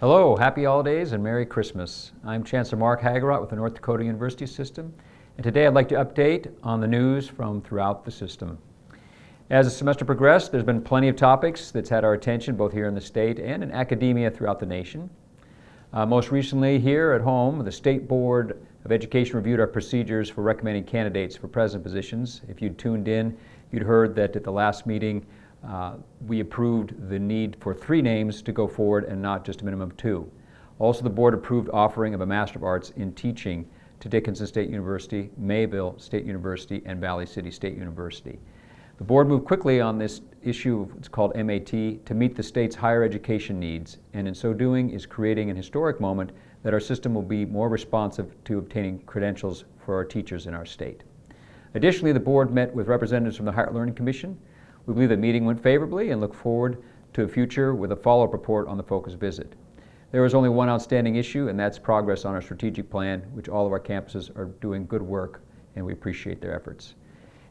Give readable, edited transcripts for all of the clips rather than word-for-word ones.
Hello, happy holidays and Merry Christmas. I'm Chancellor Mark Hagerott with the North Dakota University System, and today I'd like to update on the news from throughout the system. As the semester progressed, there's been plenty of topics that's had our attention both here in the state and in academia throughout the nation. Most recently here at home, the State Board of Education reviewed our procedures for recommending candidates for president positions. If you'd tuned in, you'd heard that at the last meeting we approved the need for 3 names to go forward and not just a minimum of 2. Also, the board approved offering of a Master of Arts in Teaching to Dickinson State University, Mayville State University, and Valley City State University. The board moved quickly on this issue, it's called MAT, to meet the state's higher education needs, and in so doing is creating an historic moment that our system will be more responsive to obtaining credentials for our teachers in our state. Additionally, the board met with representatives from the Higher Learning Commission. We believe the meeting went favorably and look forward to a future with a follow-up report on the focus visit. There is only one outstanding issue, and that's progress on our strategic plan, which all of our campuses are doing good work, and we appreciate their efforts.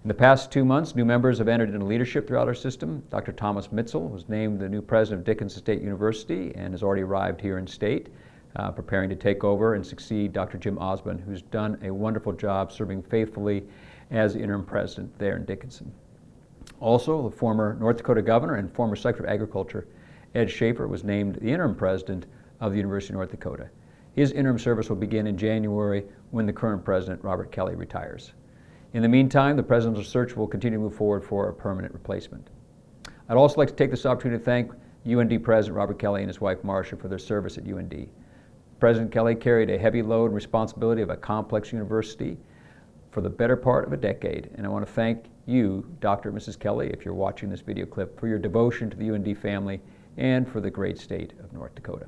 In the past 2 months, new members have entered into leadership throughout our system. Dr. Thomas Mitzel was named the new president of Dickinson State University and has already arrived here in state, preparing to take over and succeed Dr. Jim Osmond, who's done a wonderful job serving faithfully as interim president there in Dickinson. Also, the former North Dakota governor and former Secretary of Agriculture, Ed Schaefer, was named the interim president of the University of North Dakota. His interim service will begin in January when the current president, Robert Kelly, retires. In the meantime, the presidential search will continue to move forward for a permanent replacement. I'd also like to take this opportunity to thank UND President Robert Kelly and his wife Marcia for their service at UND. President Kelly carried a heavy load and responsibility of a complex university for the better part of a decade, and I want to thank you, Dr. and Mrs. Kelly, if you're watching this video clip, for your devotion to the UND family and for the great state of North Dakota.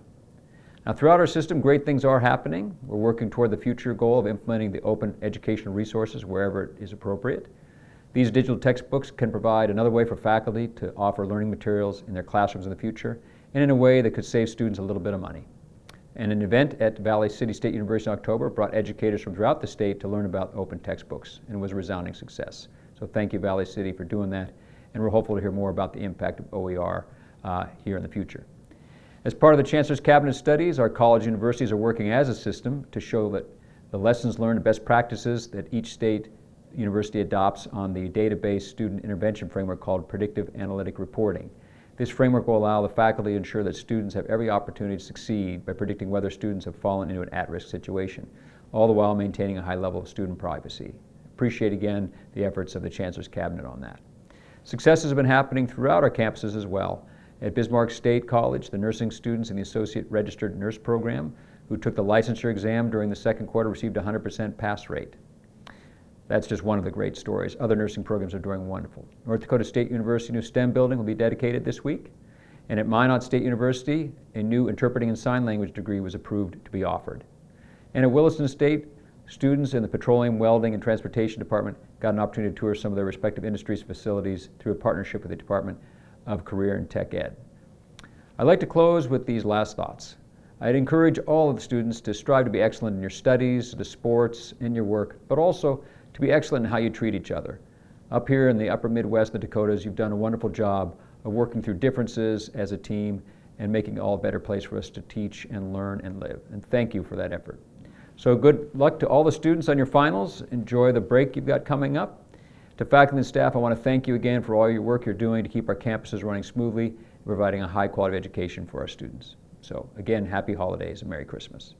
Now, throughout our system, great things are happening. We're working toward the future goal of implementing the open educational resources wherever it is appropriate. These digital textbooks can provide another way for faculty to offer learning materials in their classrooms in the future, and in a way that could save students a little bit of money. And an event at Valley City State University in October brought educators from throughout the state to learn about open textbooks, and was a resounding success. So thank you, Valley City, for doing that, and we're hopeful to hear more about the impact of OER here in the future. As part of the Chancellor's Cabinet studies, our college universities are working as a system to show that the lessons learned and best practices that each state university adopts on the database student intervention framework called predictive analytic reporting. This framework will allow the faculty to ensure that students have every opportunity to succeed by predicting whether students have fallen into an at-risk situation, all the while maintaining a high level of student privacy. Appreciate again the efforts of the Chancellor's Cabinet on that. Successes have been happening throughout our campuses as well. At Bismarck State College, the nursing students in the Associate Registered Nurse Program who took the licensure exam during the second quarter received a 100% pass rate. That's just one of the great stories. Other nursing programs are doing wonderful. North Dakota State University new STEM building will be dedicated this week. And at Minot State University, a new interpreting and sign language degree was approved to be offered. And at Williston State, students in the Petroleum, Welding, and Transportation Department got an opportunity to tour some of their respective industries' facilities through a partnership with the Department of Career and Tech Ed. I'd like to close with these last thoughts. I'd encourage all of the students to strive to be excellent in your studies, the sports, and your work, but also to be excellent in how you treat each other. Up here in the upper Midwest, the Dakotas, you've done a wonderful job of working through differences as a team and making it all a better place for us to teach and learn and live. And thank you for that effort. So good luck to all the students on your finals. Enjoy the break you've got coming up. To faculty and staff, I want to thank you again for all your work you're doing to keep our campuses running smoothly and providing a high quality education for our students. So again, happy holidays and Merry Christmas.